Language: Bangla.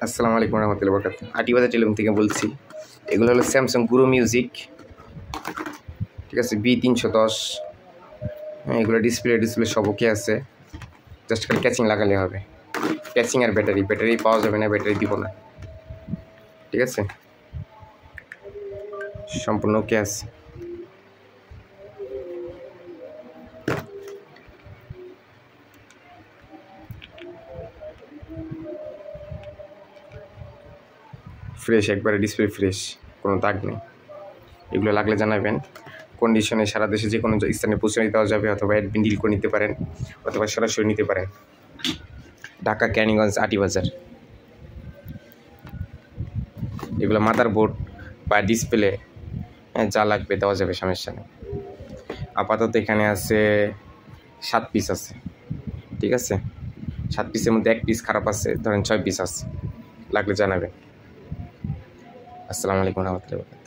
আসসালামু আলাইকুম রহমতুল্লাহি ওয়া বারাকাতুহু। আটিবাজার টেলিকম থেকে বলছি। এগুলো হলো স্যামসাং গুরু মিউজিক, ঠিক আছে, B310। এগুলো ডিসপ্লে সব ওকে আছে, জাস্ট খালি ক্যাচিং লাগালে হবে। ক্যাচিং আর ব্যাটারি পাওয়া যাবে না, ব্যাটারি দিব না, ঠিক আছে, সম্পূর্ণ ওকে আছে। ফ্রেশ, একবারে ডিসপ্লে ফ্রেশ, কোনো দাগ নেই। এগুলো লাগলে জানাবেন। কন্ডিশনে সারা দেশে যে কোনো স্থানে পৌঁছে দেওয়া যাবে, অথবা অ্যাডমিন ডিল করে নিতে পারেন, অথবা সরাসরি নিতে পারেন। ঢাকা ক্যানিগঞ্জ আটিবাজার। এগুলো মাদারবোর্ড বা ডিসপ্লে যা লাগবে দেওয়া যাবে, সমস্যা নেই। আপাতত এখানে আছে 7 পিস আছে, ঠিক আছে। 7 পিসের মধ্যে 1 পিস খারাপ আছে, ধরেন 6 পিস আছে, লাগলে জানাবেন। আসসালামু আলাইকুম রহমতুল্লাহি।